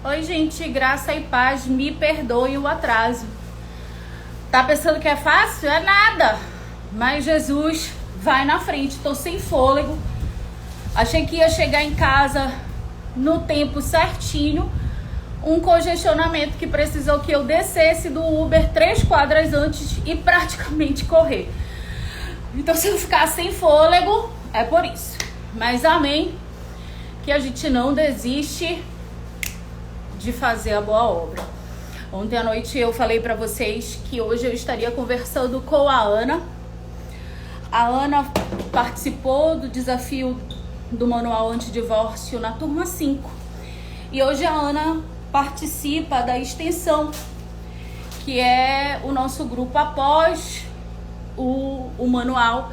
Oi, gente, graça e paz, me perdoe o atraso. Tá pensando que é fácil? É nada. Mas Jesus vai na frente, tô sem fôlego. Achei que ia chegar em casa no tempo certinho. Um congestionamento que precisou que eu descesse do Uber 3 quadras antes e praticamente correr. Então, se eu ficar sem fôlego, é por isso. Mas amém, que a gente não desiste de fazer a boa obra. Ontem à noite eu falei para vocês que hoje eu estaria conversando com a Ana. A Ana participou do desafio do Manual Antidivórcio na turma 5. E hoje a Ana participa da extensão, que é o nosso grupo após o manual,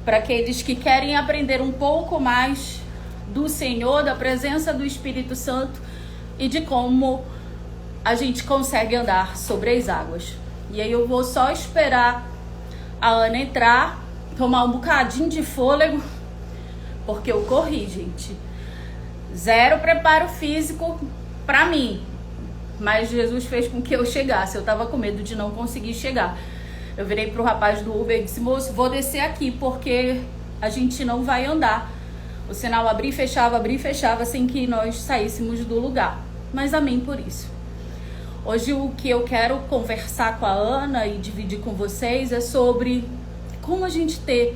para aqueles que querem aprender um pouco mais do Senhor, da presença do Espírito Santo e de como a gente consegue andar sobre as águas. E aí eu vou só esperar a Ana entrar, tomar um bocadinho de fôlego, porque eu corri, gente. Zero preparo físico pra mim, mas Jesus fez com que eu chegasse. Eu tava com medo de não conseguir chegar. Eu virei pro rapaz do Uber e disse: moço, vou descer aqui porque a gente não vai andar. O sinal abria e fechava sem que nós saíssemos do lugar. Mas amém por isso. Hoje o que eu quero conversar com a Ana e dividir com vocês é sobre como a gente ter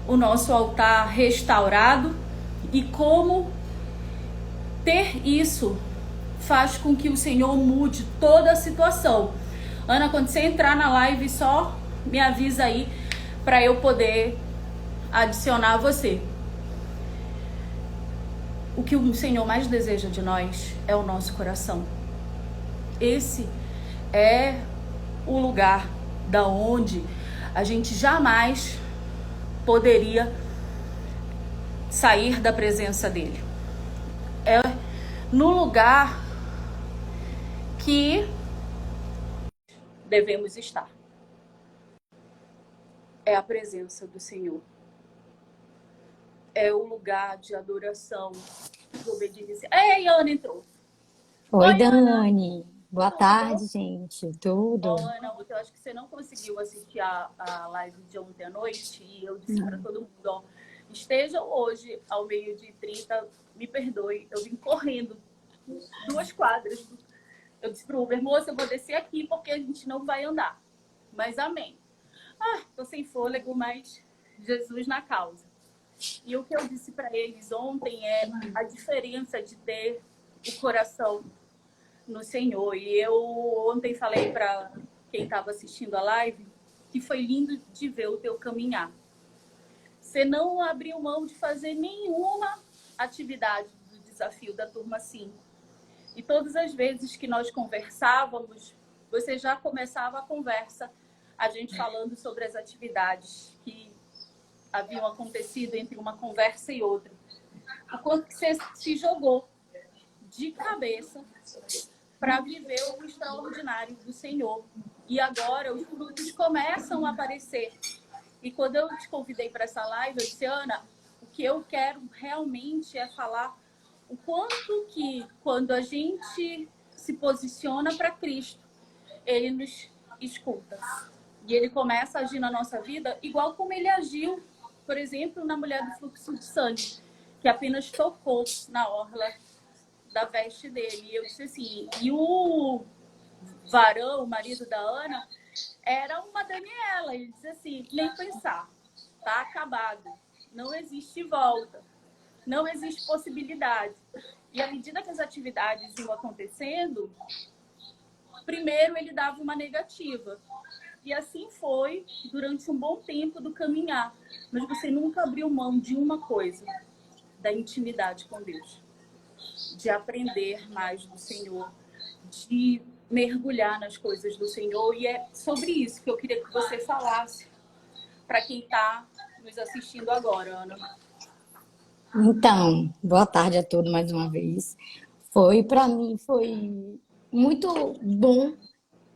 o nosso altar restaurado e como ter isso faz com que o Senhor mude toda a situação. Ana, quando você entrar na live, só me avisa aí para eu poder adicionar você. O que o Senhor mais deseja de nós é o nosso coração. Esse é o lugar da onde a gente jamais poderia sair da presença dele. É no lugar que devemos estar. É a presença do Senhor. É o lugar de adoração, de obediência. Ei, Ana entrou. Oi, Oi, Ana. Dani. Boa Tudo? tarde, gente. Tudo? Ana, eu acho que você não conseguiu assistir a live de ontem à noite e eu disse para todo mundo, ó, estejam hoje ao 12h30, me perdoe, eu vim correndo 2 quadras. Eu disse pro Uber, moça, eu vou descer aqui porque a gente não vai andar. Mas amém. Tô sem fôlego, mas Jesus na causa. E o que eu disse para eles ontem é a diferença de ter o coração no Senhor. E eu ontem falei para quem estava assistindo a live que foi lindo de ver o teu caminhar. Você não abriu mão de fazer nenhuma atividade do desafio da turma 5. E todas as vezes que nós conversávamos, você já começava a conversa, a gente falando sobre as atividades que haviam acontecido entre uma conversa e outra. O quanto que você se jogou de cabeça para viver o extraordinário do Senhor. E agora os frutos começam a aparecer. E quando eu te convidei para essa live, eu disse, Ana, o que eu quero realmente é falar o quanto que quando a gente se posiciona para Cristo, Ele nos escuta. E Ele começa a agir na nossa vida igual como Ele agiu, por exemplo, na mulher do fluxo de sangue, que apenas tocou na orla da veste dele. E eu disse assim, e o varão, o marido da Ana, era uma Daniela. Ele disse assim, nem pensar, tá acabado, não existe volta, não existe possibilidade. E à medida que as atividades iam acontecendo, primeiro ele dava uma negativa. E assim foi durante um bom tempo do caminhar. Mas você nunca abriu mão de uma coisa, da intimidade com Deus. De aprender mais do Senhor, de mergulhar nas coisas do Senhor. E é sobre isso que eu queria que você falasse para quem está nos assistindo agora, Ana. Então, boa tarde a todos mais uma vez. Para mim, foi muito bom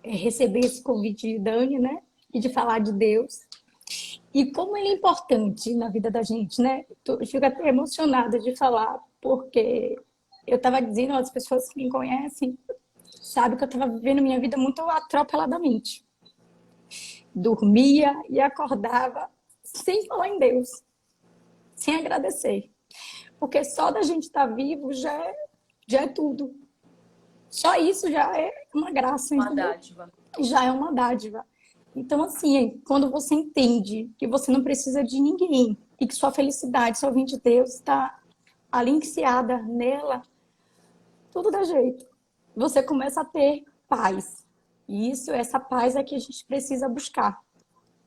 receber esse convite de Dani, né? E de falar de Deus. E como ele é importante na vida da gente, né? Eu fico até emocionada de falar, porque eu estava dizendo, as pessoas que me conhecem sabem que eu estava vivendo minha vida muito atropeladamente. Dormia e acordava sem falar em Deus, sem agradecer. Porque só da gente estar vivo já é tudo. Só isso já é uma graça, Uma entendeu? dádiva. Já é uma dádiva. Então, assim, quando você entende que você não precisa de ninguém e que sua felicidade só vem de Deus, está alicerciada nela, tudo dá jeito. Você começa a ter paz. E essa paz é que a gente precisa buscar,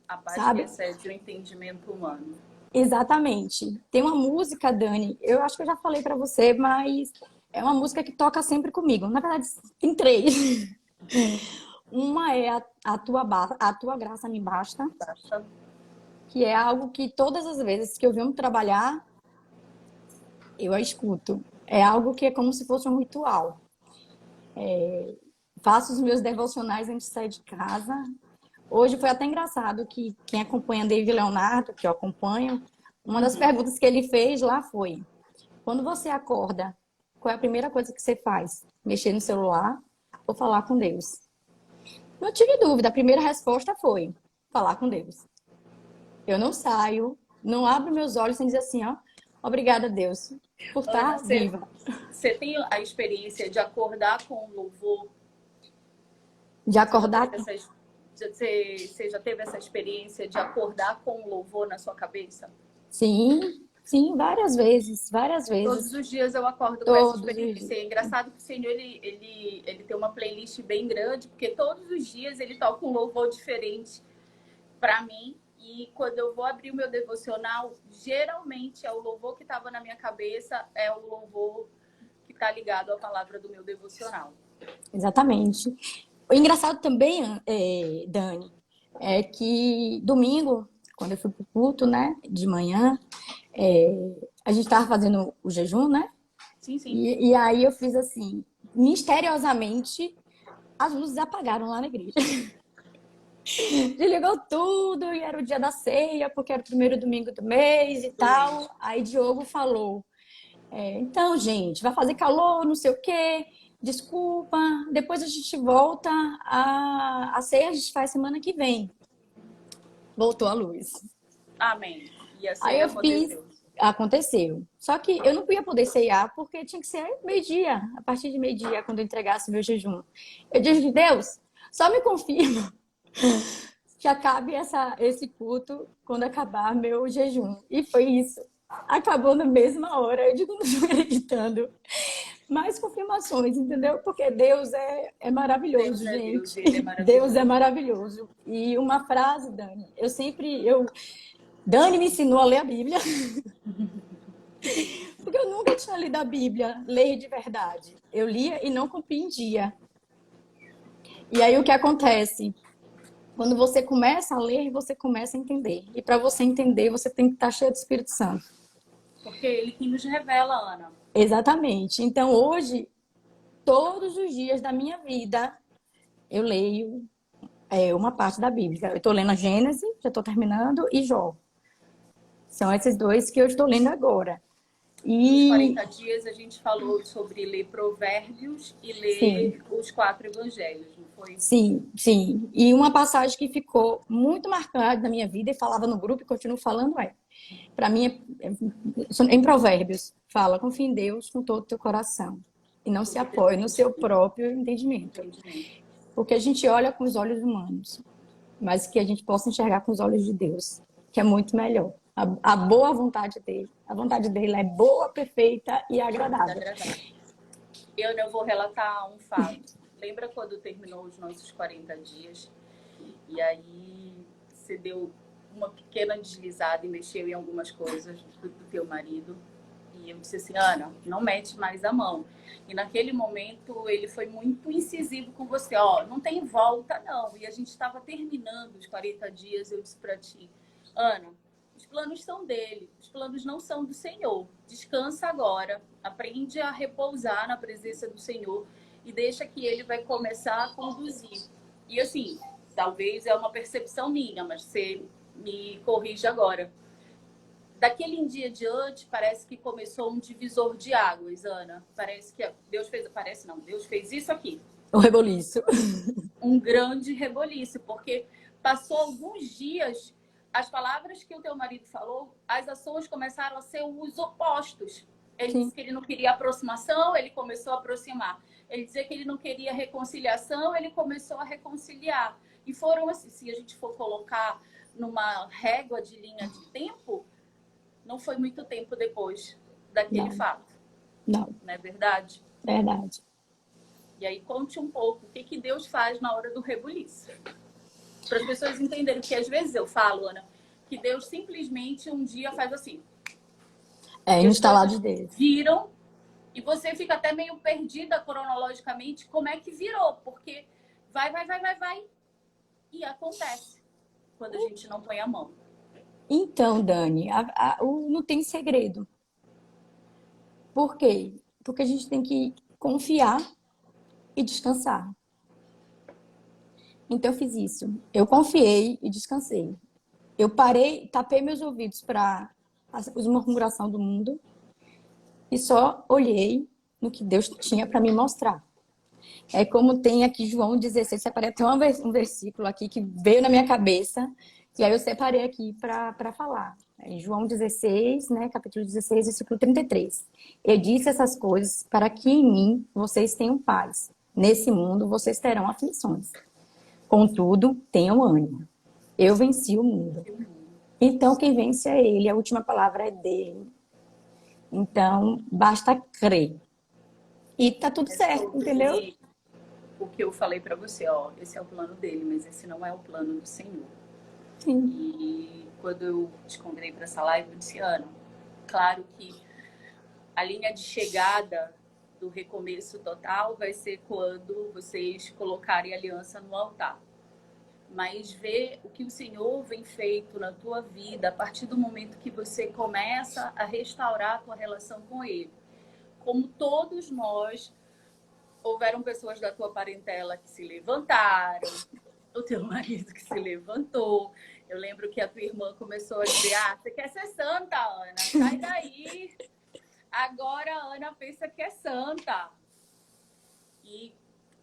A paz que sabe? excede o entendimento humano. Exatamente. Tem uma música, Dani, eu acho que eu já falei para você, mas é uma música que toca sempre comigo. Na verdade, tem três. Uma é a tua graça me basta, Basta. que é algo que todas as vezes que eu venho trabalhar, eu a escuto. É algo que é como se fosse um ritual. Faço os meus devocionais antes de sair de casa. Hoje foi até engraçado que quem acompanha David Leonardo, que eu acompanho, uma das perguntas que ele fez lá foi: quando você acorda, qual é a primeira coisa que você faz? Mexer no celular ou falar com Deus? Não tive dúvida, a primeira resposta foi falar com Deus. Eu não saio, não abro meus olhos sem dizer assim, ó, obrigada, Deus, por Ana, estar viva. você tem a experiência de acordar com o louvor? De Você já acordar. teve você já teve essa experiência de acordar com o louvor na sua cabeça? Sim, sim, várias vezes, várias Todos vezes. os dias eu acordo com essa Todos os experiência. dias. É engraçado que o Senhor ele tem uma playlist bem grande, porque todos os dias ele toca um louvor diferente para mim. E quando eu vou abrir o meu devocional, geralmente é o louvor que estava na minha cabeça, é o louvor que está ligado à palavra do meu devocional. Exatamente. O engraçado também, Dani, é que domingo, quando eu fui pro culto, né, de manhã, a gente estava fazendo o jejum, né? Sim, sim. E aí eu fiz assim, misteriosamente, as luzes apagaram lá na igreja. Desligou tudo e era o dia da ceia, porque era o primeiro domingo do mês e tal. Aí Diogo falou: então, gente, vai fazer calor, não sei o quê, desculpa, depois a gente volta, a ceia a gente faz semana que vem. Voltou a luz. Amém. E a Aí ceia eu fiz, aconteceu. aconteceu. Só que eu não ia poder ceiar porque tinha que ser meio-dia, a partir de meio-dia, quando eu entregasse meu jejum. Eu disse, Deus, só me confirma que acabe esse culto quando acabar meu jejum. E foi isso. Acabou na mesma hora. Eu digo, não estou acreditando. Mais confirmações, entendeu? Porque Deus é maravilhoso, Deus é Deus, gente. ele é Deus é maravilhoso. maravilhoso. E uma frase, Dani, Dani me ensinou a ler a Bíblia, porque eu nunca tinha lido a Bíblia, ler de verdade. Eu lia e não compreendia. E aí o que acontece? Quando você começa a ler, você começa a entender. E para você entender, você tem que estar cheio do Espírito Santo. Porque é ele que nos revela, Ana. Exatamente. Então, hoje, todos os dias da minha vida, eu leio uma parte da Bíblia. Eu estou lendo a Gênesis, já estou terminando, e Jó. São esses dois que eu estou lendo agora. Nos E 40 dias a gente falou sobre ler provérbios e sim, ler os 4 evangelhos, não foi? sim, sim. E uma passagem que ficou muito marcada na minha vida e falava no grupo e continuo falando para mim, em Provérbios, fala, confia em Deus com todo o teu coração e não se apoie no seu próprio entendimento. Entendimento. Porque a gente olha com os olhos humanos, mas que a gente possa enxergar com os olhos de Deus, que é muito melhor. A boa vontade dele. A vontade dele é boa, perfeita e agradável. Eu vou relatar um fato. Lembra quando terminou os nossos 40 dias? E aí você deu uma pequena deslizada e mexeu em algumas coisas do teu marido. E eu disse assim, Ana, não mete mais a mão. E naquele momento ele foi muito incisivo com você. Ó, não tem volta não. E a gente estava terminando os 40 dias. Eu disse para ti, Ana, os planos são dele. Os planos não são do Senhor. Descansa agora. Aprende a repousar na presença do Senhor. E deixa que ele vai começar a conduzir. E assim, talvez é uma percepção minha, mas você me corrige agora. daquele em dia diante, parece que começou um divisor de águas, Ana. Parece que Deus fez, parece não, Deus fez isso aqui. O reboliço. Um grande reboliço, porque passou alguns dias, as palavras que o teu marido falou, as ações começaram a ser os opostos. Ele Sim. disse que ele não queria aproximação, ele começou a aproximar. Ele dizia que ele não queria reconciliação, ele começou a reconciliar. E foram assim, se a gente for colocar numa régua de linha de tempo, não foi muito tempo depois daquele Não, fato. não, Não é verdade? verdade. E aí conte um pouco o que Deus faz na hora do rebuliço. Para as pessoas entenderem, porque às vezes eu falo, Ana, que Deus simplesmente um dia faz assim. É E as instalado coisas deles. viram e você fica até meio perdida cronologicamente como é que virou, porque vai e acontece quando a gente não põe a mão. Então, Dani, não tem segredo. Por quê? Porque a gente tem que confiar e descansar. Então, eu fiz isso. Eu confiei e descansei. Eu parei, tapei meus ouvidos para as murmurações do mundo e só olhei no que Deus tinha para me mostrar. É como tem aqui João 16, separei até um versículo aqui que veio na minha cabeça, e aí eu separei aqui para falar. Em João 16, né, capítulo 16, versículo 33. Eu disse essas coisas para que em mim vocês tenham paz. Nesse mundo vocês terão aflições. Contudo, tenham ânimo. Eu venci o mundo. Então, quem vence é ele. A última palavra é dele. Então, basta crer. E tá tudo É certo, entendeu? sobre o que eu falei para você, ó, esse é o plano dele, mas esse não é o plano do Senhor. Sim. E quando eu te convidei para essa live, eu disse, Ana, claro que a linha de chegada do recomeço total vai ser quando vocês colocarem aliança no altar. Mas ver o que o Senhor vem feito na tua vida a partir do momento que você começa a restaurar a tua relação com Ele. Como todos nós, houveram pessoas da tua parentela que se levantaram, o teu marido que se levantou. Eu lembro que a tua irmã começou a dizer, você quer ser santa, Ana? Sai daí. Agora a Ana pensa que é santa. E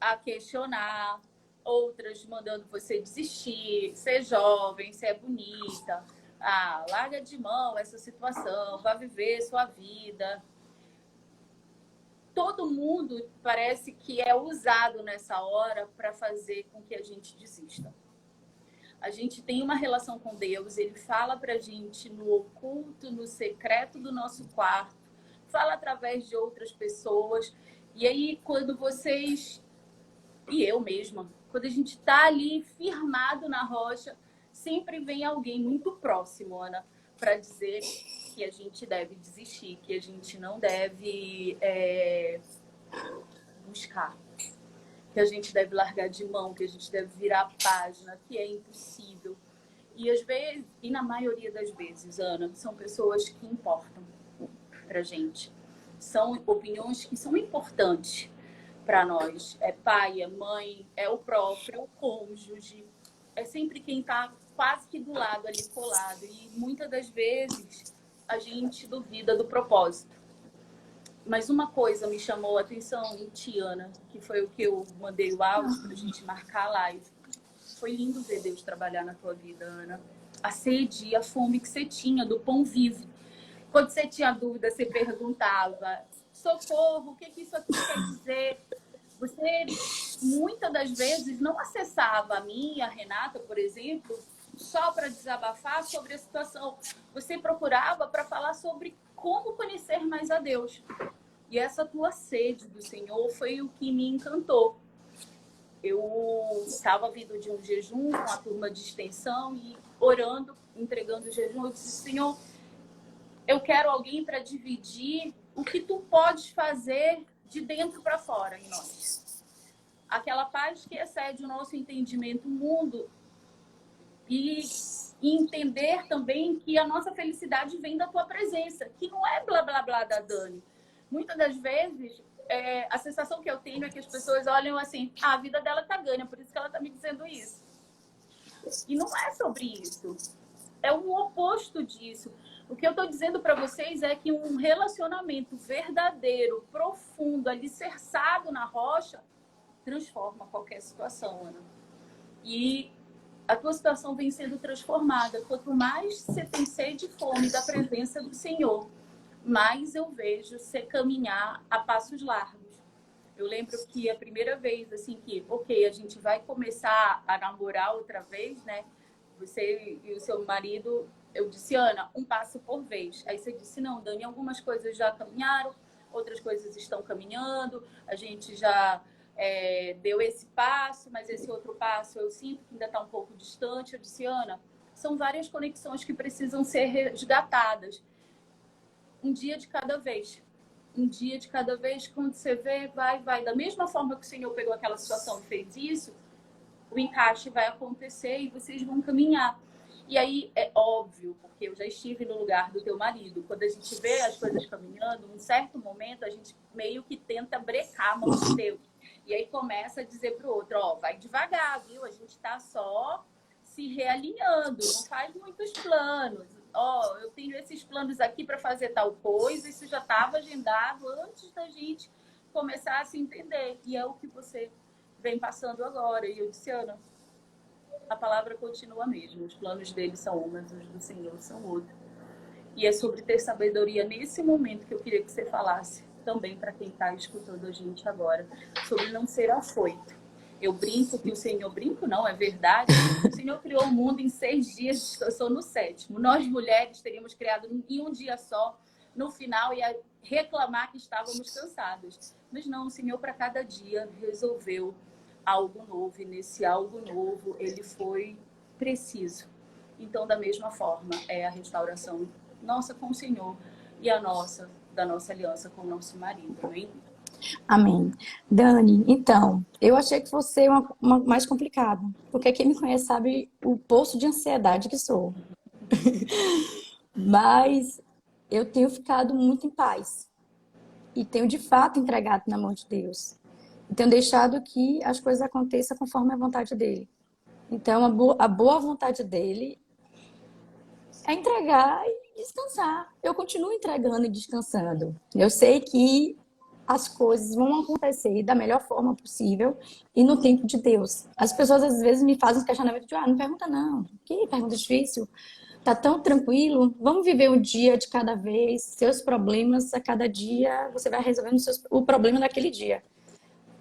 a questionar, outras mandando você desistir, ser jovem, ser bonita. Larga de mão essa situação, vá viver sua vida. Todo mundo parece que é usado nessa hora para fazer com que a gente desista. A gente tem uma relação com Deus, Ele fala pra gente no oculto, no secreto do nosso quarto, fala através de outras pessoas. E aí, quando vocês, e eu mesma, quando a gente tá ali firmado na rocha, sempre vem alguém muito próximo, Ana, para dizer que a gente deve desistir, que a gente não deve buscar, que a gente deve largar de mão, que a gente deve virar a página, que é impossível. E às vezes, e na maioria das vezes, Ana, são pessoas que importam pra gente. São opiniões que são importantes para nós. É pai, é mãe, é o próprio cônjuge. É sempre quem está quase que do lado ali colado. E muitas das vezes a gente duvida do propósito. Mas uma coisa me chamou a atenção em Tiana, que foi o que eu mandei o áudio para a gente marcar a live. Foi lindo ver Deus trabalhar na tua vida, Ana. A sede e a fome que você tinha do pão vivo. Quando você tinha dúvida, você perguntava, socorro, o que isso aqui quer dizer? Você, muitas das vezes, não acessava a mim, a Renata, por exemplo, só para desabafar sobre a situação. Você procurava para falar sobre como conhecer mais a Deus. E essa tua sede do Senhor foi o que me encantou. Eu estava vindo de um jejum com a turma de extensão e orando, entregando o jejum. Eu disse, Senhor, eu quero alguém para dividir o que tu podes fazer de dentro para fora em nós. Aquela paz que excede o nosso entendimento mundo e entender também que a nossa felicidade vem da tua presença, que não é blá blá blá da Dani. Muitas das vezes, a sensação que eu tenho é que as pessoas olham assim, a vida dela tá ganha, por isso que ela tá me dizendo isso. E não é sobre isso. É o oposto disso. O que eu estou dizendo para vocês é que um relacionamento verdadeiro, profundo, alicerçado na rocha, transforma qualquer situação, Ana. E a tua situação vem sendo transformada. Quanto mais você tem sede e fome da presença do Senhor, mais eu vejo você caminhar a passos largos. Eu lembro que a primeira vez, assim, que, ok, a gente vai começar a namorar outra vez, né? Você e o seu marido, eu disse, Ana, um passo por vez. Aí você disse, não, Dani, algumas coisas já caminharam, outras coisas estão caminhando, a gente já deu esse passo, mas esse outro passo eu sinto que ainda está um pouco distante. Eu disse, Ana, são várias conexões que precisam ser resgatadas. Um dia de cada vez. Um dia de cada vez, quando você vê, vai. Da mesma forma que o Senhor pegou aquela situação e fez isso, o encaixe vai acontecer e vocês vão caminhar. E aí é óbvio, porque eu já estive no lugar do teu marido, quando a gente vê as coisas caminhando, num certo momento a gente meio que tenta brecar a mão de Deus. E aí começa a dizer pro outro, ó, vai devagar, viu? A gente tá só se realinhando, não faz muitos planos. Ó, eu tenho esses planos aqui para fazer tal coisa, isso já estava agendado antes da gente começar a se entender. E é o que você vem passando agora. E eu disse, Ana, a palavra continua a mesma. Os planos dele são um, mas os do Senhor são outro. E é sobre ter sabedoria nesse momento que eu queria que você falasse também para quem está escutando a gente agora, sobre não ser afoito. Eu brinco que o Senhor, brinco não, é verdade, o Senhor criou o mundo em 6 dias, descansou no 7º. Nós mulheres teríamos criado em um dia só, no final ia reclamar que estávamos cansadas. Mas não, o Senhor para cada dia resolveu algo novo, e nesse algo novo ele foi preciso. Então, da mesma forma, é a restauração nossa com o Senhor e a nossa, da nossa aliança com o nosso marido, amém? Amém. Dani, então, eu achei que fosse uma mais complicada, porque quem me conhece sabe o poço de ansiedade que sou. Mas eu tenho ficado muito em paz e tenho de fato entregado na mão de Deus. E tenho deixado que as coisas aconteçam conforme a vontade dele. Então, a boa vontade dele é entregar e descansar. Eu continuo entregando e descansando. Eu sei que as coisas vão acontecer da melhor forma possível e no tempo de Deus. As pessoas às vezes me fazem um questionamento de, não pergunta não, que pergunta difícil, tá tão tranquilo, vamos viver um dia de cada vez, seus problemas a cada dia, você vai resolvendo o problema daquele dia.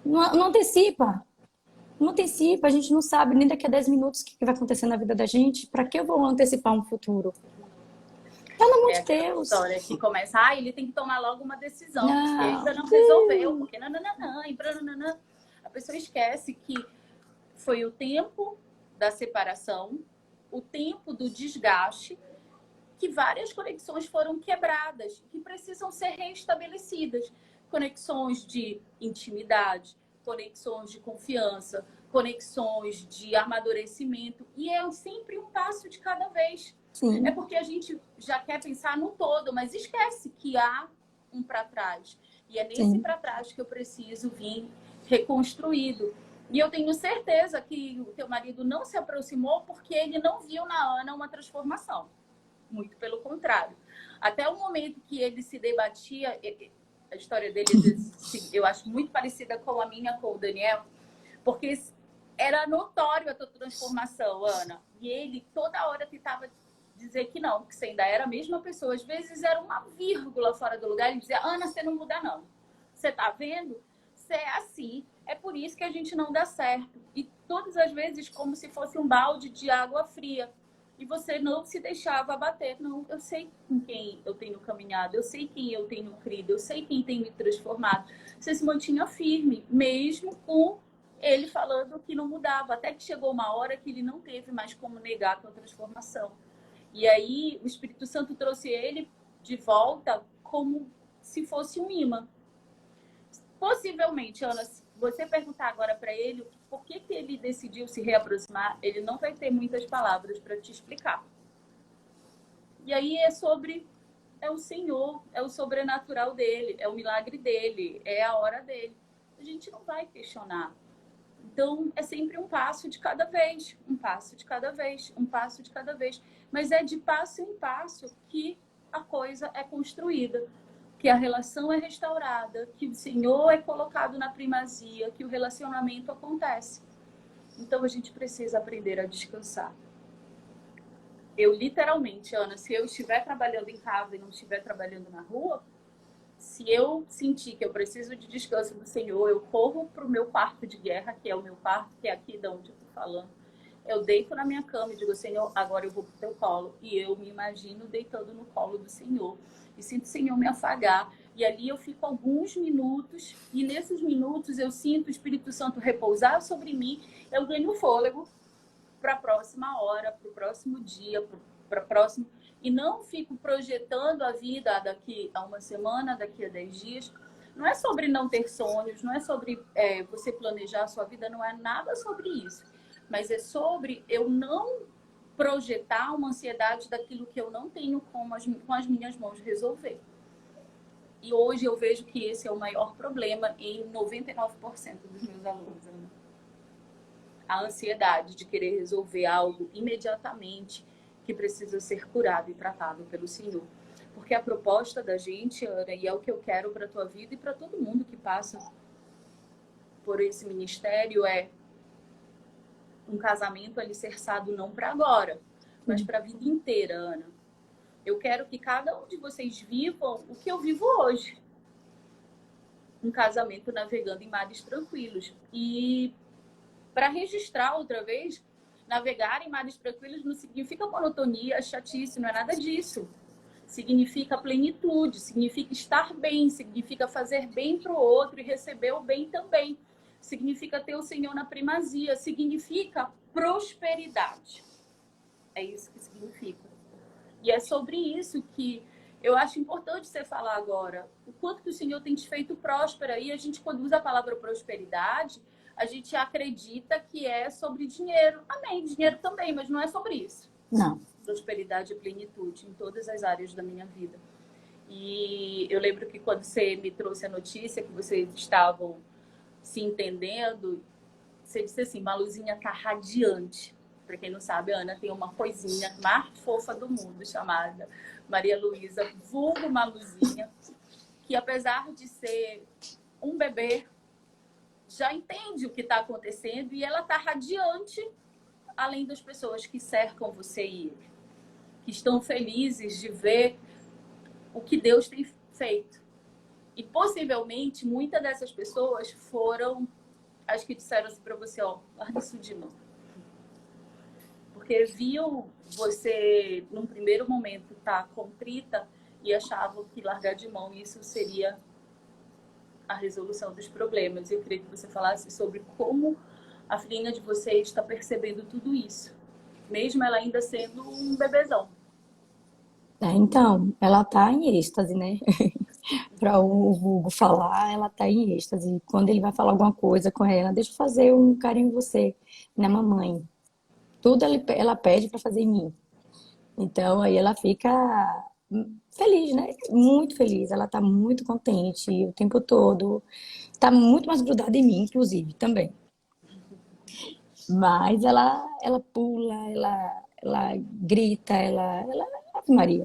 Não antecipa, não antecipa, a gente não sabe nem daqui a 10 minutos o que vai acontecer na vida da gente, para que eu vou antecipar um futuro? Pelo amor de Deus. História que começa, ele tem que tomar logo uma decisão, porque ainda não Sim. resolveu, porque a pessoa esquece que foi o tempo da separação, o tempo do desgaste, que várias conexões foram quebradas, que precisam ser reestabelecidas. Conexões de intimidade, conexões de confiança, conexões de amadurecimento. E é sempre um passo de cada vez. Sim. É porque a gente já quer pensar no todo, mas esquece que há um para trás. E é nesse para trás que eu preciso vir reconstruído. E eu tenho certeza que o teu marido não se aproximou porque ele não viu na Ana uma transformação. Muito pelo contrário. Até o momento que ele se debatia, a história dele, eu acho muito parecida com a minha, com o Daniel, porque era notório a tua transformação, Ana. E ele toda hora tentava dizer que não, que você ainda era a mesma pessoa. Às vezes era uma vírgula fora do lugar. Ele dizia, Ana, você não muda não. Você tá vendo? Você é assim. É por isso que a gente não dá certo. E todas as vezes como se fosse um balde de água fria. E você não se deixava abater. Não, eu sei com quem eu tenho caminhado, eu sei quem eu tenho crido, eu sei quem tem me transformado. Você se mantinha firme, mesmo com ele falando que não mudava. Até que chegou uma hora que ele não teve mais como negar a tua transformação. E aí o Espírito Santo trouxe ele de volta como se fosse um imã. Possivelmente, Ana, se você perguntar agora para ele por que ele decidiu se reaproximar, ele não vai ter muitas palavras para te explicar. E aí é o Senhor, é o sobrenatural dele, é o milagre dele, é a hora dele. A gente não vai questionar. Então, é sempre um passo de cada vez, um passo de cada vez, um passo de cada vez. Mas é de passo em passo que a coisa é construída, que a relação é restaurada, que o Senhor é colocado na primazia, que o relacionamento acontece. Então a gente precisa aprender a descansar. Eu literalmente, Ana, se eu estiver trabalhando em casa e não estiver trabalhando na rua, se eu sentir que eu preciso de descanso do Senhor, eu corro para o meu quarto de guerra, que é o meu quarto, que é aqui de onde eu estou falando. Eu deito na minha cama e digo, Senhor, agora eu vou para o teu colo. E eu me imagino deitando no colo do Senhor. E sinto o Senhor me afagar. E ali eu fico alguns minutos. E nesses minutos eu sinto o Espírito Santo repousar sobre mim. Eu ganho fôlego para a próxima hora, para o próximo dia, para o próximo... E não fico projetando a vida daqui a uma semana, daqui a 10 dias. Não é sobre não ter sonhos, não é sobre você planejar a sua vida, não é nada sobre isso. Mas é sobre eu não projetar uma ansiedade daquilo que eu não tenho com as minhas mãos resolver. E hoje eu vejo que esse é o maior problema em 99% dos meus alunos. A ansiedade de querer resolver algo imediatamente que precisa ser curado e tratado pelo Senhor. Porque a proposta da gente, Ana, e é o que eu quero para a tua vida e para todo mundo que passa por esse ministério, é um casamento alicerçado não para agora, mas para a vida inteira, Ana. Eu quero que cada um de vocês vivam o que eu vivo hoje. Um casamento navegando em mares tranquilos. E para registrar outra vez, navegar em mares tranquilos não significa monotonia, chatice, não é nada disso. Significa plenitude, significa estar bem, significa fazer bem para o outro e receber o bem também. Significa ter o Senhor na primazia, significa prosperidade. É isso que significa. E é sobre isso que eu acho importante você falar agora. O quanto que o Senhor tem te feito próspera. E a gente, quando usa a palavra prosperidade, a gente acredita que é sobre dinheiro. Amém, dinheiro também, mas não é sobre isso. Não. Prosperidade e plenitude em todas as áreas da minha vida. E eu lembro que quando você me trouxe a notícia que vocês estavam se entendendo, você disse assim, Maluzinha tá radiante. Para quem não sabe, a Ana tem uma coisinha mais fofa do mundo, chamada Maria Luísa, vulgo Maluzinha, que apesar de ser um bebê, já entende o que está acontecendo e ela tá radiante, além das pessoas que cercam você e ele, que estão felizes de ver o que Deus tem feito. E possivelmente, muitas dessas pessoas foram as que disseram assim para você, ó, larga isso de mão. Porque viu você, num primeiro momento, estar contrita e achavam que largar de mão isso seria a resolução dos problemas. Eu queria que você falasse sobre como a filhinha de vocês está percebendo tudo isso, mesmo ela ainda sendo um bebezão. Então, ela tá em êxtase, né? Para o vulgo falar, ela tá em êxtase. Quando ele vai falar alguma coisa com ela, deixa eu fazer um carinho em você, né, mamãe? Tudo ela pede para fazer em mim. Então, aí ela fica feliz, né? Muito feliz. Ela tá muito contente o tempo todo. Tá muito mais grudada em mim, inclusive, também. Mas ela pula, ela grita, Ave Maria.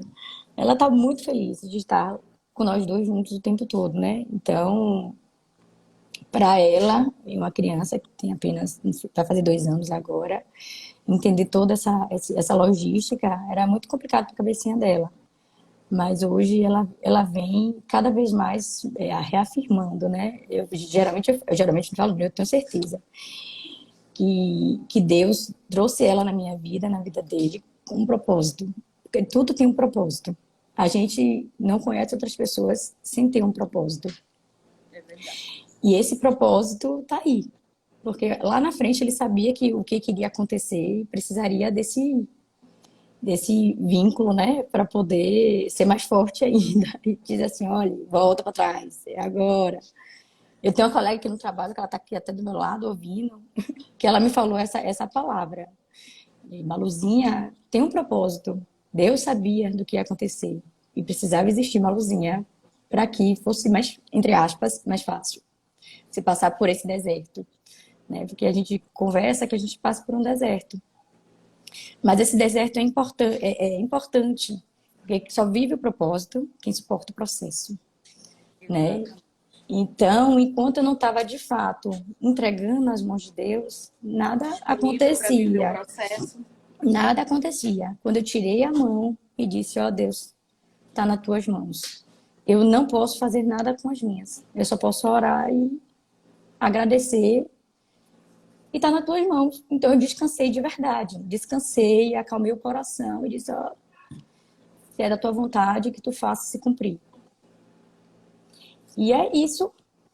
Ela tá muito feliz de estar com nós dois juntos o tempo todo, né? Então, para ela, uma criança que tem apenas, vai fazer 2 anos agora, entender toda essa logística era muito complicado para a cabecinha dela. Mas hoje ela vem cada vez mais reafirmando, né? Eu geralmente falo, eu tenho certeza que Deus trouxe ela na minha vida, na vida dele, com um propósito. Porque tudo tem um propósito. A gente não conhece outras pessoas sem ter um propósito. É verdade. E esse propósito tá aí. Porque lá na frente ele sabia que o que iria acontecer precisaria desse vínculo, né, para poder ser mais forte ainda. E diz assim, olha, volta para trás, é agora. Eu tenho uma colega aqui no trabalho, que ela está aqui até do meu lado, ouvindo, que ela me falou essa palavra. E, Maluzinha tem um propósito. Deus sabia do que ia acontecer. E precisava existir Maluzinha para que fosse mais, entre aspas, mais fácil. Se passar por esse deserto. Né? Porque a gente conversa que a gente passa por um deserto. Mas esse deserto é importante Porque só vive o propósito quem suporta o processo, né? Exatamente. Então, enquanto eu não estava de fato entregando nas mãos de Deus, Disponível para viver o processo. nada acontecia. Quando eu tirei a mão e disse, ó Deus, está nas tuas mãos. Eu não posso fazer nada com as minhas. Eu só posso orar e agradecer e está nas tuas mãos. Então eu descansei de verdade. Descansei, acalmei o coração e disse, ó, se é da tua vontade que tu faça se cumprir. E é isso,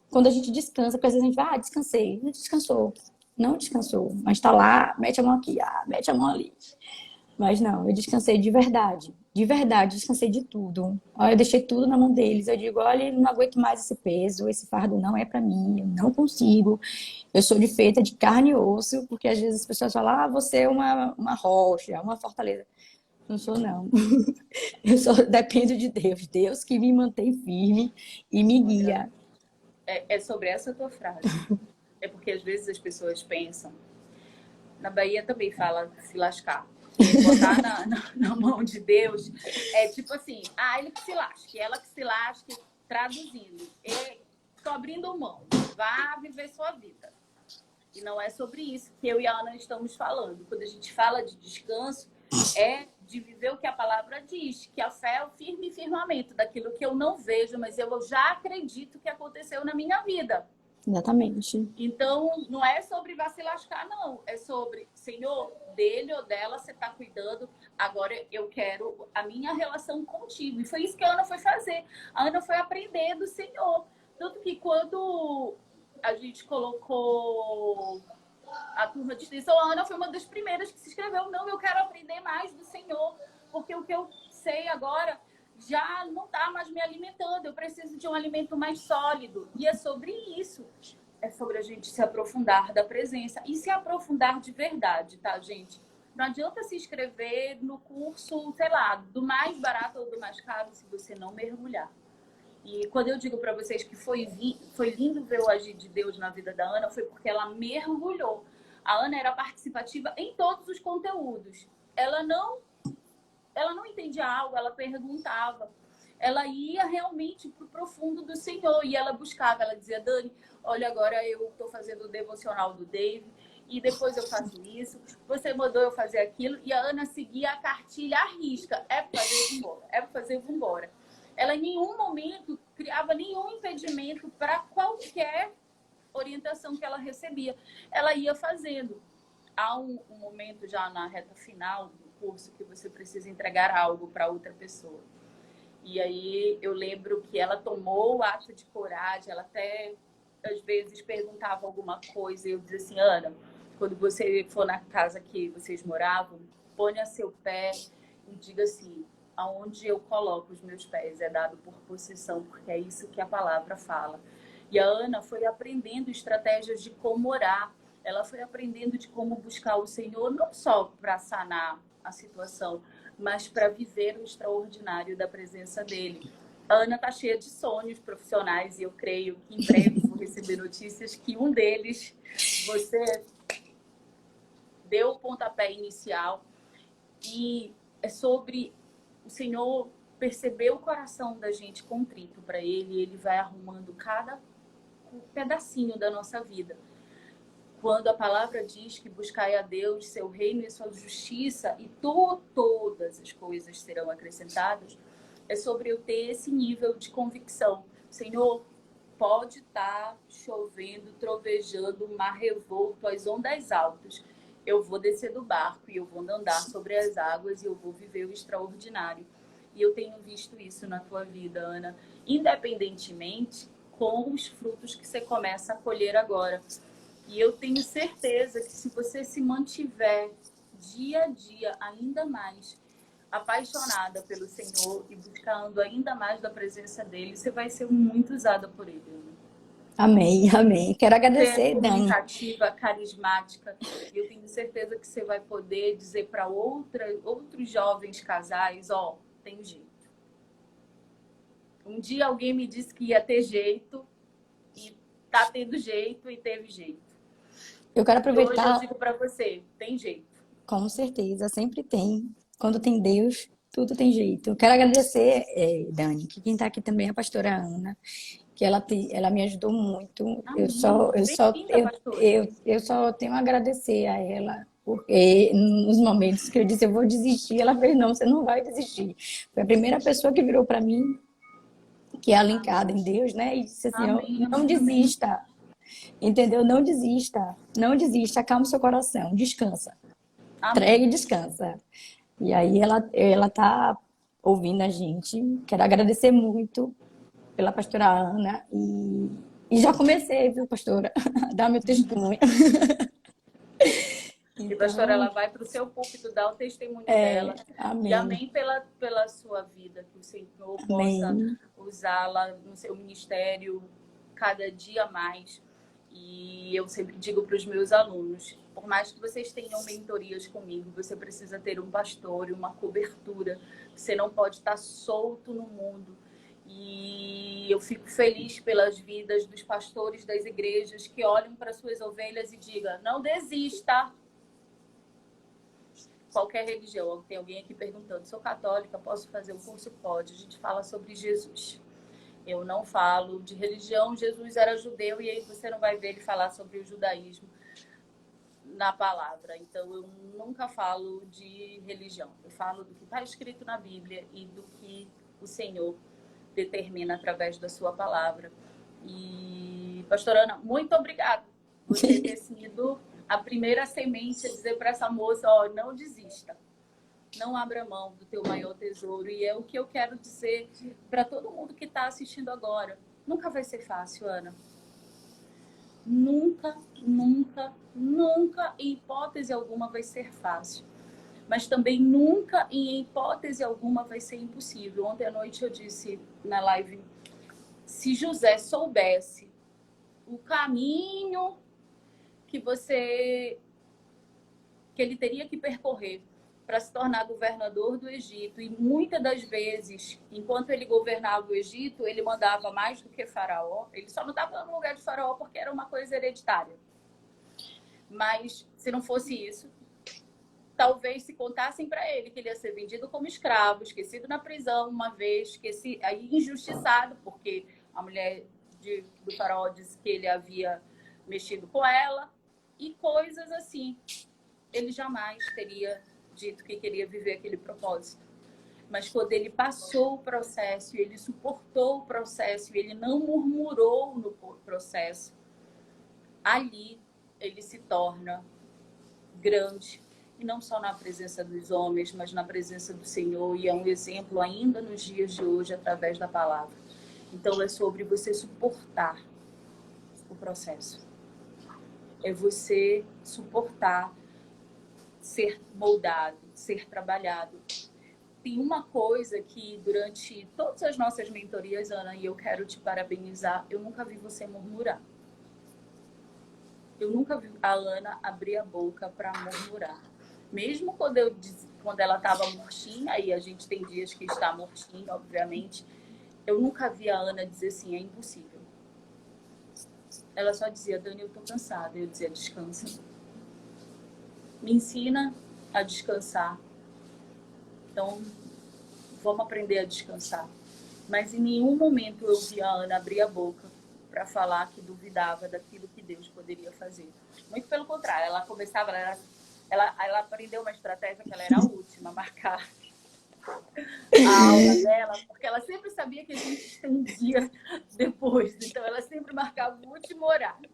quando a gente descansa, porque às vezes a gente vai, descansei, não descansou. Não descansou, mas está lá, mete a mão aqui, mete a mão ali. Mas não, eu descansei de verdade, descansei de tudo. Olha, eu deixei tudo na mão deles. Eu digo, olha, eu não aguento mais esse peso, esse fardo não é para mim, eu não consigo. Eu sou feita de carne e osso, porque às vezes as pessoas falam, você é uma rocha, uma fortaleza. Não sou, não. Eu só dependo de Deus. Deus que me mantém firme e me guia. É sobre essa tua frase. É porque às vezes as pessoas pensam, na Bahia também fala se lascar. Botar na mão de Deus é tipo assim, ele que se lasque, ela que se lasque, traduzindo. Tô abrindo mão, vá viver sua vida. E não é sobre isso que eu e a Ana estamos falando. Quando a gente fala de descanso, é de viver o que a palavra diz, que a fé é o firme firmamento daquilo que eu não vejo, mas eu já acredito que aconteceu na minha vida. Exatamente. Então, não é sobre vai se lascar, não. É sobre, Senhor, dele ou dela você está cuidando. Agora eu quero a minha relação contigo. E foi isso que a Ana foi fazer. A Ana foi aprender do Senhor. Tanto que quando a gente colocou a turma de extensão, a Ana foi uma das primeiras que se inscreveu. Não, eu quero aprender mais do Senhor. Porque o que eu sei agora já não está mais me alimentando. Eu preciso de um alimento mais sólido. E é sobre isso. É sobre a gente se aprofundar da presença. E se aprofundar de verdade, tá, gente? Não adianta se inscrever no curso, sei lá, do mais barato ou do mais caro se você não mergulhar. E quando eu digo para vocês que foi lindo ver o agir de Deus na vida da Ana, foi porque ela mergulhou. A Ana era participativa em todos os conteúdos. Ela não entendia algo, ela perguntava. Ela ia realmente para o profundo do Senhor e ela buscava. Ela dizia, Dani, olha, agora eu estou fazendo o devocional do Dave e depois eu faço isso. Você mandou eu fazer aquilo. E a Ana seguia a cartilha à risca. É para fazer, vamos embora. É para fazer, vamos embora. Ela em nenhum momento criava nenhum impedimento para qualquer orientação que ela recebia. Ela ia fazendo. Há um momento já na reta final do curso que você precisa entregar algo para outra pessoa. E aí eu lembro que ela tomou o ato de coragem, ela até às vezes perguntava alguma coisa e eu dizia assim, Ana, quando você for na casa que vocês moravam, ponha seu pé e diga assim, aonde eu coloco os meus pés é dado por possessão, porque é isso que a palavra fala. E a Ana foi aprendendo estratégias de como orar, ela foi aprendendo de como buscar o Senhor, não só para sanar a situação, mas para viver o extraordinário da presença dele. A Ana está cheia de sonhos profissionais e eu creio que em breve vou receber notícias que um deles você deu o pontapé inicial e é sobre o Senhor perceber o coração da gente contrito para ele e ele vai arrumando cada pedacinho da nossa vida. Quando a palavra diz que buscai a Deus, seu reino e sua justiça, e todas as coisas serão acrescentadas, é sobre eu ter esse nível de convicção. Senhor, pode estar chovendo, trovejando, mar revolto, as ondas altas. Eu vou descer do barco e eu vou andar sobre as águas e eu vou viver o extraordinário. E eu tenho visto isso na tua vida, Ana, independentemente com os frutos que você começa a colher agora. E eu tenho certeza que se você se mantiver dia a dia ainda mais apaixonada pelo Senhor e buscando ainda mais da presença dele, você vai ser muito usada por ele. Amém, amém. Quero Você é agradecer, Dani. comunicativa, carismática, e eu tenho certeza que você vai poder dizer para outros jovens casais, ó, tem jeito. Um dia alguém me disse que ia ter jeito, e tá tendo jeito, e teve jeito. Eu quero E hoje eu aproveitar, digo para você, tem jeito. com certeza, sempre tem. Quando tem Deus, tudo tem jeito. Eu quero agradecer, Dani, que quem está aqui também é a pastora Ana, que ela me ajudou muito. Amém. Bem-vinda, pastora. Eu só tenho a agradecer a ela, porque nos momentos que eu disse eu vou desistir, ela fez, não, você não vai desistir. Foi a primeira pessoa que virou para mim, que é alincada em Deus, né? E disse assim, Amém. não desista, entendeu? Não desista, não desista, acalma o seu coração, descansa. Entrega Amém. e descansa. E aí ela tá ouvindo a gente. Quero agradecer muito pela pastora Ana e já comecei, viu, pastora, a dar meu testemunho. E, pastora, ela vai para o seu púlpito dar o testemunho dela. Amém. E amém pela sua vida, que o Senhor possa usá-la no seu ministério cada dia mais. E eu sempre digo para os meus alunos, por mais que vocês tenham mentorias comigo, você precisa ter um pastor e uma cobertura. Você não pode estar solto no mundo. E eu fico feliz pelas vidas dos pastores das igrejas que olham para suas ovelhas e digam, não desista. Qualquer religião. Tem alguém aqui perguntando, sou católica, posso fazer o curso? Pode. A gente fala sobre Jesus. Eu não falo de religião. Jesus era judeu e aí você não vai ver ele falar sobre o judaísmo na palavra. Então, eu nunca falo de religião. Eu falo do que está escrito na Bíblia e do que o Senhor determina através da sua palavra. E, pastora Ana, muito obrigada por você ter sido a primeira semente a dizer para essa moça, ó, não desista. Não abra mão do teu maior tesouro. E é o que eu quero dizer para todo mundo que está assistindo agora. Nunca vai ser fácil, Ana. Nunca, nunca, nunca, em hipótese alguma, vai ser fácil. Mas também nunca, em hipótese alguma, vai ser impossível. Ontem à noite eu disse na live, se José soubesse o caminho que ele teria que percorrer para se tornar governador do Egito, e muitas das vezes, enquanto ele governava o Egito, ele mandava mais do que Faraó. Ele só não estava no lugar de Faraó porque era uma coisa hereditária. Mas se não fosse isso, talvez se contassem para ele que ele ia ser vendido como escravo, esquecido na prisão uma vez, aí injustiçado, porque a mulher do Faraó disse que ele havia mexido com ela, e coisas assim. Ele jamais teria dito que queria viver aquele propósito. Mas quando ele passou o processo, ele suportou o processo, ele não murmurou no processo, ali ele se torna grande. E não só na presença dos homens, mas na presença do Senhor. E é um exemplo ainda nos dias de hoje, através da palavra. Então, é sobre você suportar o processo. É você suportar ser moldado, ser trabalhado. Tem uma coisa que durante todas as nossas mentorias, Ana, e eu quero te parabenizar, eu nunca vi você murmurar. Eu nunca vi a Ana abrir a boca para murmurar. Mesmo quando ela estava murchinha, e a gente tem dias que está murchinha, obviamente, eu nunca vi a Ana dizer assim, é impossível. Ela só dizia, Dani, eu estou cansada. Eu dizia, descansa. Me ensina a descansar. Então, vamos aprender a descansar. Mas em nenhum momento eu vi a Ana abrir a boca para falar que duvidava daquilo que Deus poderia fazer. Muito pelo contrário, ela começava, ela aprendeu uma estratégia que ela era a última a marcar a aula dela, porque ela sempre sabia que a gente estendia depois. Então, ela sempre marcava o último horário.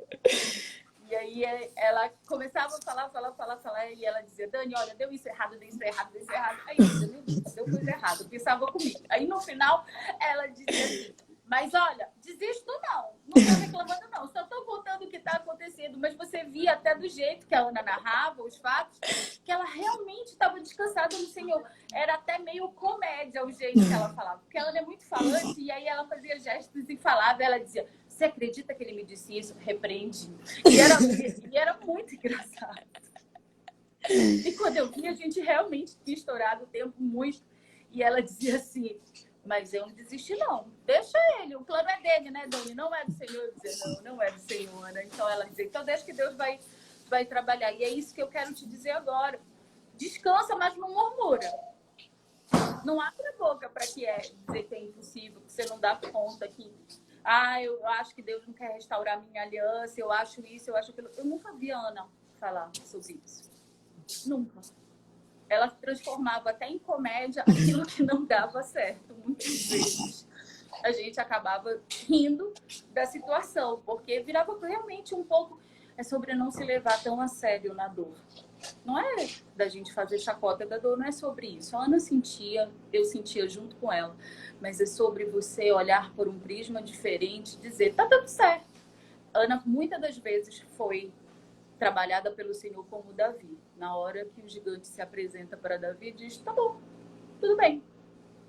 E aí ela começava a falar, e ela dizia, Dani, olha, deu isso errado, deu isso errado, deu isso errado. Aí eu dizia, meu Deus, deu coisa errada, pensava comigo. Aí no final ela dizia assim, mas olha, desisto não tô reclamando não, só tô contando o que tá acontecendo. Mas você via até do jeito que a Ana narrava os fatos, que ela realmente estava descansada no Senhor. Era até meio comédia o jeito que ela falava, porque ela é muito falante, e aí ela fazia gestos e falava, ela dizia, você acredita que ele me disse isso? Repreendi. E era muito engraçado. E quando eu vi, a gente realmente tinha estourado o tempo muito. E ela dizia assim, mas eu não desisti não. Deixa ele, o plano é dele, né, Dani? Não é do Senhor. Eu dizia, não é do Senhor, né? Então ela dizia, então deixa que Deus vai trabalhar. E é isso que eu quero te dizer agora. Descansa, mas não murmura. Não abre a boca para dizer que é impossível, que você não dá conta, que eu acho que Deus não quer restaurar minha aliança, eu acho isso, eu acho aquilo. Eu nunca vi a Ana falar sobre isso. Nunca. Ela transformava até em comédia aquilo que não dava certo. Muitas vezes a gente acabava rindo da situação, porque virava realmente um pouco... É sobre não se levar tão a sério na dor. Não é da gente fazer chacota da dor, não é sobre isso. A Ana sentia, eu sentia junto com ela. Mas é sobre você olhar por um prisma diferente e dizer, tá tudo certo. A Ana, muitas das vezes, foi trabalhada pelo Senhor como Davi. Na hora que o gigante se apresenta para Davi, diz, tá bom, tudo bem.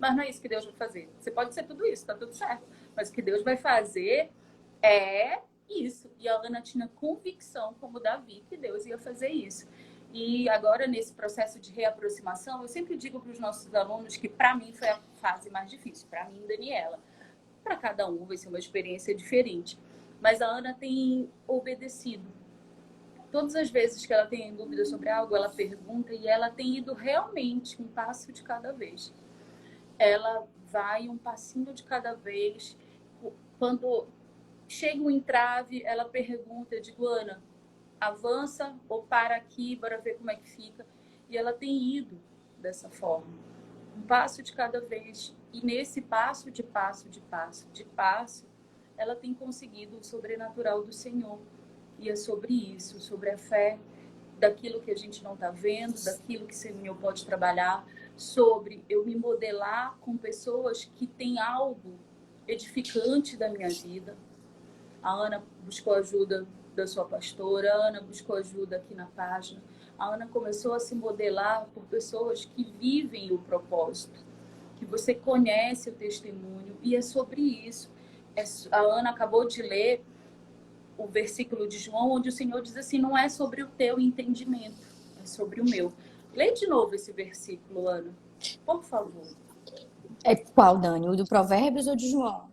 Mas não é isso que Deus vai fazer. Você pode ser tudo isso, tá tudo certo. Mas o que Deus vai fazer é isso. E a Ana tinha convicção, como Davi, que Deus ia fazer isso. E agora, nesse processo de reaproximação, eu sempre digo para os nossos alunos que, para mim, foi a fase mais difícil. Para mim, Daniela. Para cada um vai ser uma experiência diferente. Mas a Ana tem obedecido. Todas as vezes que ela tem dúvida sobre algo, ela pergunta e ela tem ido realmente um passo de cada vez. Ela vai um passinho de cada vez. Quando chega um entrave, ela pergunta, eu digo, Ana, avança ou para aqui, bora ver como é que fica. E ela tem ido dessa forma. Um passo de cada vez. E nesse passo, ela tem conseguido o sobrenatural do Senhor. E é sobre isso, sobre a fé, daquilo que a gente não está vendo, daquilo que o Senhor pode trabalhar, sobre eu me modelar com pessoas que têm algo edificante da minha vida. A Ana buscou ajuda da sua pastora, a Ana buscou ajuda aqui na página. A Ana começou a se modelar por pessoas que vivem o propósito, que você conhece o testemunho, e é sobre isso. A Ana acabou de ler o versículo de João, onde o Senhor diz assim, não é sobre o teu entendimento, é sobre o meu. Lê de novo esse versículo, Ana, por favor. É qual, Dani? O do Provérbios ou de João?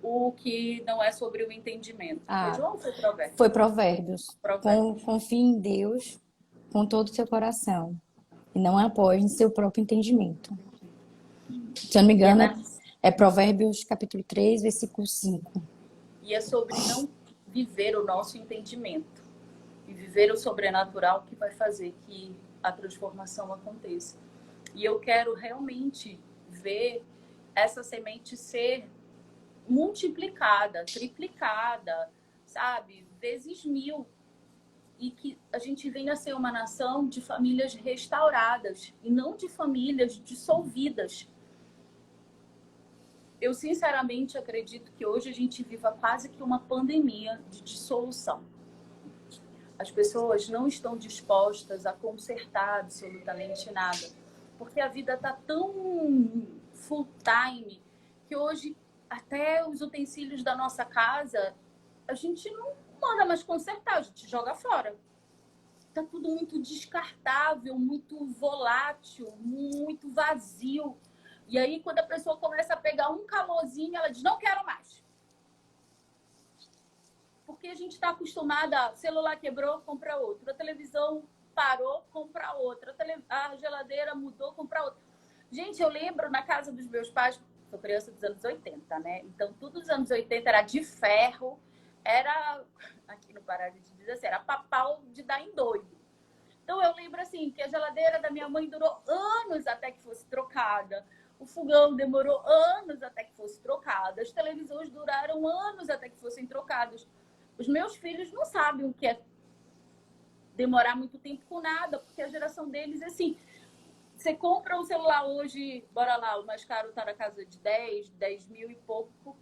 O que não é sobre o entendimento. Foi João ou foi Provérbios? Foi Provérbios. Provérbios. Confie em Deus com todo o seu coração e não apoie em seu próprio entendimento. Se eu não me engano, é Provérbios capítulo 3, versículo 5. E é sobre não viver o nosso entendimento e viver o sobrenatural que vai fazer que a transformação aconteça. E eu quero realmente ver essa semente ser multiplicada, triplicada, sabe? Vezes 1000. E que a gente venha a ser uma nação de famílias restauradas e não de famílias dissolvidas. Eu, sinceramente, acredito que hoje a gente viva quase que uma pandemia de dissolução. As pessoas não estão dispostas a consertar absolutamente nada, porque a vida está tão full time que hoje até os utensílios da nossa casa a gente não manda mais consertar, a gente joga fora. Está tudo muito descartável, muito volátil, muito vazio. E aí, quando a pessoa começa a pegar um calorzinho, ela diz, não quero mais. Porque a gente está acostumada, celular quebrou, compra outro. A televisão parou, compra outra. A geladeira mudou, compra outra. Gente, eu lembro na casa dos meus pais, sou criança dos anos 80, né? Então, tudo dos anos 80 era de ferro, era, aqui no Pará a gente diz assim, era papau de dar em doido. Então, eu lembro assim, que a geladeira da minha mãe durou anos até que fosse trocada. O fogão demorou anos até que fosse trocado. As televisões duraram anos até que fossem trocadas. Os meus filhos não sabem o que é demorar muito tempo com nada, porque a geração deles é assim. Você compra um celular hoje, bora lá, o mais caro está na casa de 10 mil e pouco.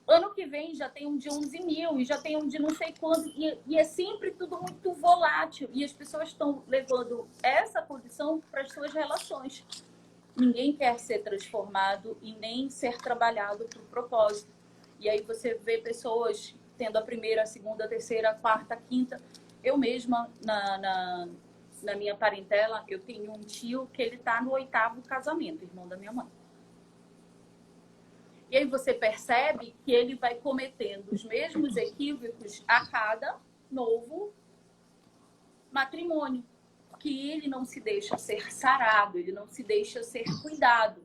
Ano que vem já tem um de 11 mil e já tem um de não sei quanto. E é sempre tudo muito volátil. E as pessoas estão levando essa condição para as suas relações. Ninguém quer ser transformado e nem ser trabalhado para o propósito. E aí você vê pessoas tendo a primeira, a segunda, a terceira, a quarta, a quinta. Eu mesma, na minha parentela, eu tenho um tio que ele está no 8º casamento, irmão da minha mãe. E aí você percebe que ele vai cometendo os mesmos equívocos a cada novo matrimônio. porque ele não se deixa ser sarado, ele não se deixa ser cuidado.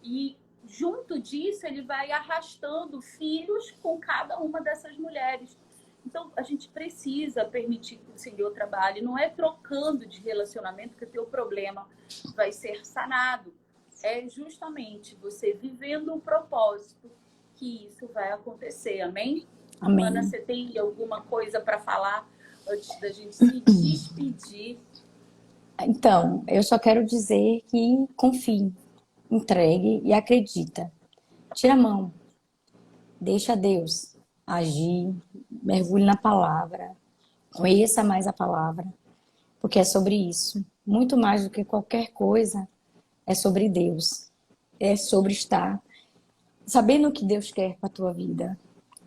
E junto disso, ele vai arrastando filhos com cada uma dessas mulheres. Então, a gente precisa permitir que o Senhor trabalhe. Não é trocando de relacionamento que o teu problema vai ser sanado. É justamente você vivendo o propósito que isso vai acontecer. Amém? Amém. Ana, você tem alguma coisa para falar antes da gente se despedir? Então, eu só quero dizer que confie, entregue e acredita. Tira a mão, deixa Deus agir, mergulhe na palavra, conheça mais a palavra, porque é sobre isso. Muito mais do que qualquer coisa, é sobre Deus. É sobre estar sabendo o que Deus quer para a tua vida.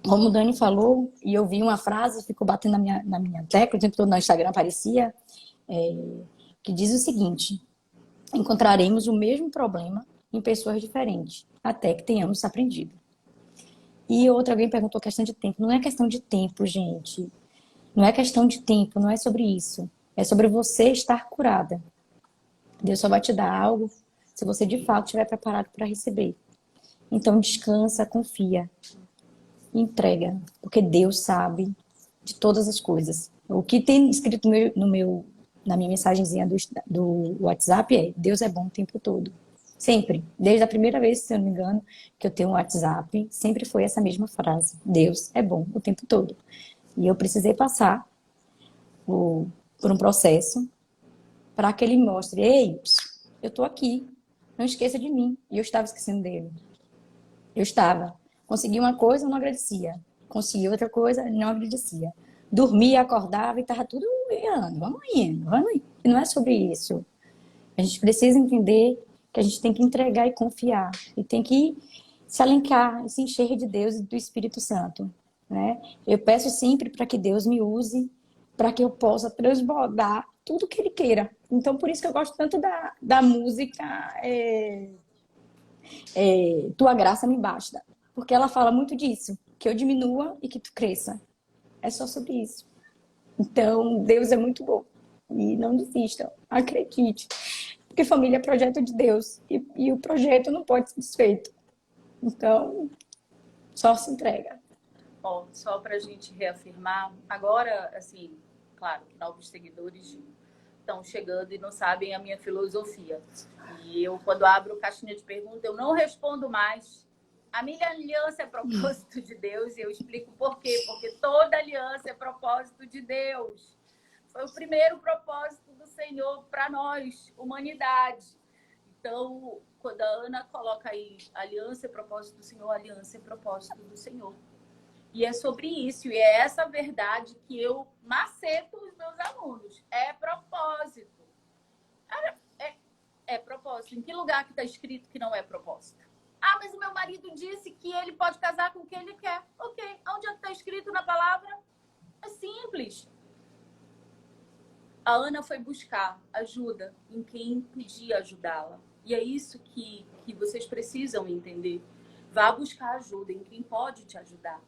Como o Dani falou, e eu vi uma frase, ficou batendo na minha tecla, o tempo todo no Instagram aparecia, que diz o seguinte: encontraremos o mesmo problema em pessoas diferentes, até que tenhamos aprendido. E alguém perguntou questão de tempo. Não é questão de tempo, gente. Não é questão de tempo, não é sobre isso. É sobre você estar curada. Deus só vai te dar algo se você de fato estiver preparado para receber. Então descansa, confia, entrega, porque Deus sabe de todas as coisas. O que tem escrito na minha mensagenzinha do WhatsApp é: Deus é bom o tempo todo. Sempre. Desde a primeira vez, se eu não me engano, que eu tenho um WhatsApp, sempre foi essa mesma frase: Deus é bom o tempo todo. E eu precisei passar por um processo para que ele mostre: ei, eu estou aqui, não esqueça de mim. E eu estava esquecendo dele. Eu estava. Consegui uma coisa, não agradecia. Consegui outra coisa, não agradecia. Dormia, acordava e estava tudo indo. Vamos indo, vamos indo. E não é sobre isso. A gente precisa entender que a gente tem que entregar e confiar. E tem que se alencar e se encher de Deus e do Espírito Santo. Né? Eu peço sempre para que Deus me use, para que eu possa transbordar tudo que Ele queira. Então, por isso que eu gosto tanto da música Tua Graça Me Basta. Porque ela fala muito disso, que eu diminua e que tu cresça. É só sobre isso. Então, Deus é muito bom. E não desistam, acredite. Porque família é projeto de Deus. E o projeto não pode ser desfeito. Então, só se entrega. Bom, só para a gente reafirmar, agora, assim, claro, novos seguidores estão chegando e não sabem a minha filosofia. E eu, quando abro caixinha de pergunta, eu não respondo mais. A minha aliança é propósito de Deus e eu explico por quê. Porque toda aliança é propósito de Deus. Foi o primeiro propósito do Senhor para nós, humanidade. Então, quando a Ana coloca aí aliança é propósito do Senhor, aliança é propósito do Senhor. E é sobre isso, e é essa verdade que eu maceto os meus alunos. É propósito. É propósito. Em que lugar que está escrito que não é propósito? Ah, mas o meu marido disse que ele pode casar com quem ele quer. Ok. Onde é que está escrito na palavra? É simples. A Ana foi buscar ajuda em quem podia ajudá-la. E é isso que vocês precisam entender. Vá buscar ajuda em quem pode te ajudar.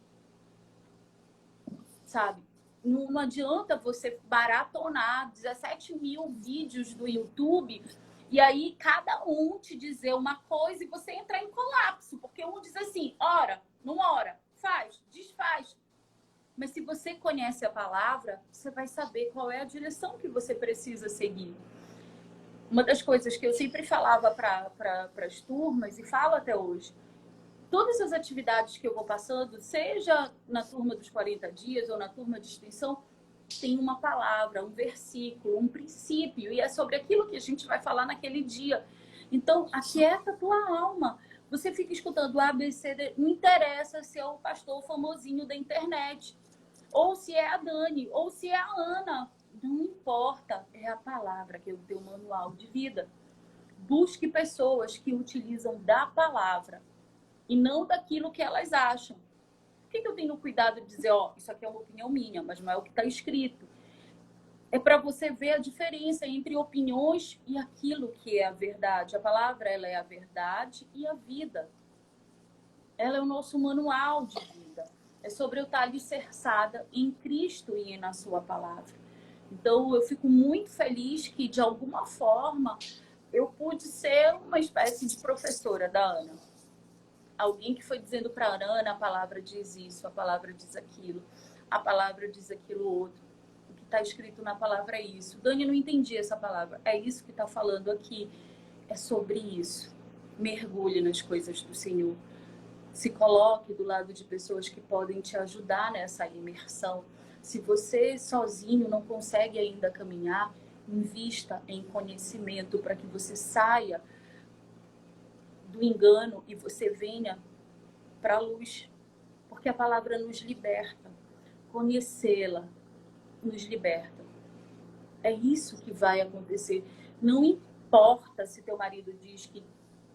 Sabe? Não adianta você maratonar 17 mil vídeos do YouTube e aí cada um te dizer uma coisa e você entrar em colapso. Porque um diz assim, ora, não ora, faz, desfaz. Mas se você conhece a palavra, você vai saber qual é a direção que você precisa seguir. Uma das coisas que eu sempre falava para as turmas, e falo até hoje, todas as atividades que eu vou passando, seja na turma dos 40 dias ou na turma de extensão, tem uma palavra, um versículo, um princípio, e é sobre aquilo que a gente vai falar naquele dia. Então, aquieta a tua alma. Você fica escutando A, B, C, D, não interessa se é o pastor famosinho da internet, ou se é a Dani, ou se é a Ana. Não importa, é a palavra que é o teu manual de vida. Busque pessoas que utilizam da palavra e não daquilo que elas acham. Por que eu tenho cuidado de dizer, isso aqui é uma opinião minha, mas não é o que está escrito? É para você ver a diferença entre opiniões e aquilo que é a verdade. A palavra, ela é a verdade e a vida. Ela é o nosso manual de vida. É sobre eu estar alicerçada em Cristo e na sua palavra. Então, eu fico muito feliz que, de alguma forma, eu pude ser uma espécie de professora da Ana. Alguém que foi dizendo para a Ana, a palavra diz isso, a palavra diz aquilo, a palavra diz aquilo outro. O que está escrito na palavra é isso. Dani, não entendi essa palavra. É isso que está falando aqui. É sobre isso. Mergulhe nas coisas do Senhor. Se coloque do lado de pessoas que podem te ajudar nessa imersão. Se você sozinho não consegue ainda caminhar, invista em conhecimento para que você saia do engano e você venha para a luz. Porque a palavra nos liberta. Conhecê-la nos liberta. É isso que vai acontecer. Não importa se teu marido diz que...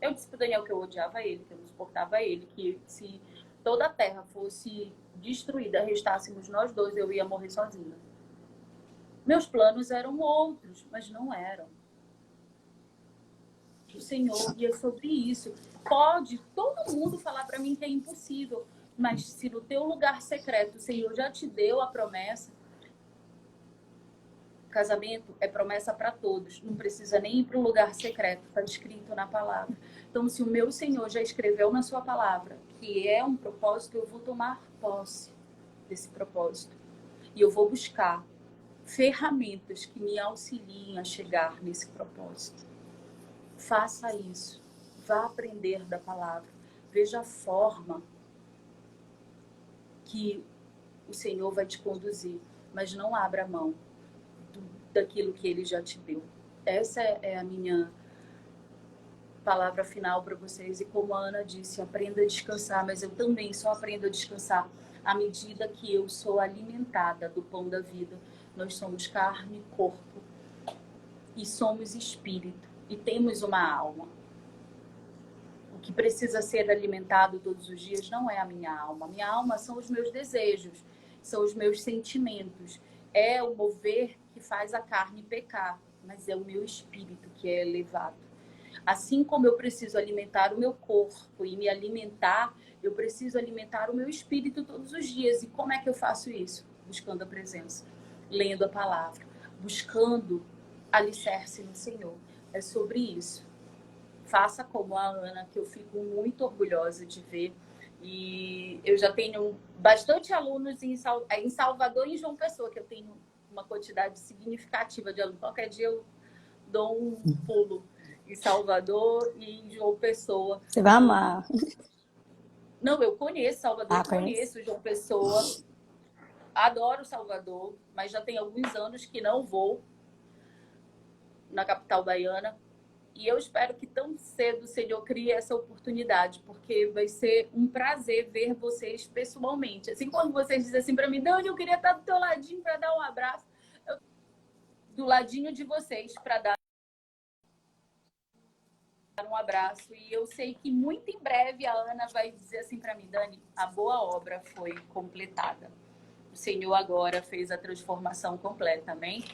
Eu disse para o Daniel que eu odiava ele, que eu não suportava ele, que se toda a terra fosse destruída, restássemos nós dois, eu ia morrer sozinha. Meus planos eram outros, mas não eram. O Senhor, e é sobre isso. Pode todo mundo falar para mim que é impossível, mas se no teu lugar secreto o Senhor já te deu a promessa, casamento é promessa para todos, não precisa nem ir para o lugar secreto, está escrito na palavra. Então, se o meu Senhor já escreveu na sua palavra que é um propósito, eu vou tomar posse desse propósito. E eu vou buscar ferramentas que me auxiliem a chegar nesse propósito. Faça isso. Vá aprender da palavra. Veja a forma que o Senhor vai te conduzir. Mas não abra mão daquilo que Ele já te deu. Essa é a minha palavra final para vocês. E como a Ana disse, aprenda a descansar. Mas eu também só aprendo a descansar à medida que eu sou alimentada do pão da vida. Nós somos carne, corpo e somos espírito. E temos uma alma. O que precisa ser alimentado todos os dias não é a minha alma. A minha alma são os meus desejos, são os meus sentimentos. É o mover que faz a carne pecar, mas é o meu espírito que é elevado. Assim como eu preciso alimentar o meu corpo e me alimentar, eu preciso alimentar o meu espírito todos os dias. E como é que eu faço isso? Buscando a presença, lendo a palavra, buscando alicerce no Senhor. É sobre isso. Faça como a Ana, que eu fico muito orgulhosa de ver. E eu já tenho bastante alunos em Salvador e em João Pessoa, que eu tenho uma quantidade significativa de alunos. Qualquer dia eu dou um pulo em Salvador e em João Pessoa. Você vai amar. Não, eu conheço Salvador, conheço João Pessoa. Adoro Salvador, mas já tem alguns anos que não vou na capital baiana. E eu espero que tão cedo o Senhor crie essa oportunidade, porque vai ser um prazer ver vocês pessoalmente. Assim, quando vocês dizem assim para mim, Dani, eu queria estar do teu ladinho para dar um abraço, do ladinho de vocês para dar um abraço. E eu sei que muito em breve a Ana vai dizer assim para mim, Dani, a boa obra foi completada. O Senhor agora fez a transformação completa, amém?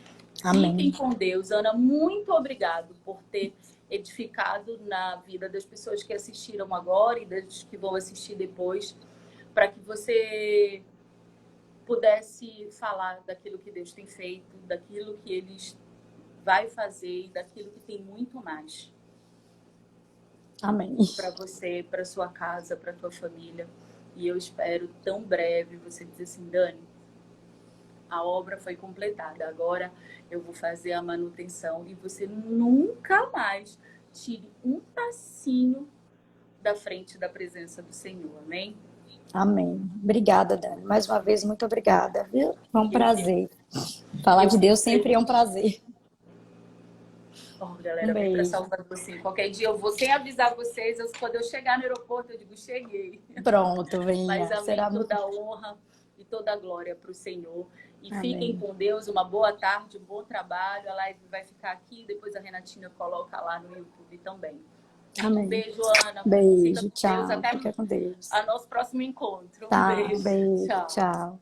Amém. Fiquem com Deus. Ana, muito obrigado por ter edificado na vida das pessoas que assistiram agora e das que vão assistir depois, para que você pudesse falar daquilo que Deus tem feito, daquilo que Ele vai fazer e daquilo que tem muito mais. Amém. Para você, para sua casa, para tua família. E eu espero tão breve você dizer assim, Dani, a obra foi completada, agora eu vou fazer a manutenção e você nunca mais tire um passinho da frente da presença do Senhor, amém? Amém. Obrigada, Dani. Mais uma vez, muito obrigada, viu? É um prazer. Falar Eu de Deus fico sempre é um prazer. Galera, vem para Salvador assim. Qualquer dia eu vou sem avisar vocês, quando eu chegar no aeroporto, eu digo, cheguei. Pronto, venha. Mas amém, será toda a honra e toda a glória para o Senhor. E amém. Fiquem com Deus, uma boa tarde, um bom trabalho. A live vai ficar aqui, depois a Renatinha coloca lá no YouTube também. Amém. Um beijo, Ana. Beijo, tchau. Deus. Até fica com Deus. o nosso próximo encontro. Tá, Um beijo. beijo, Tchau. tchau.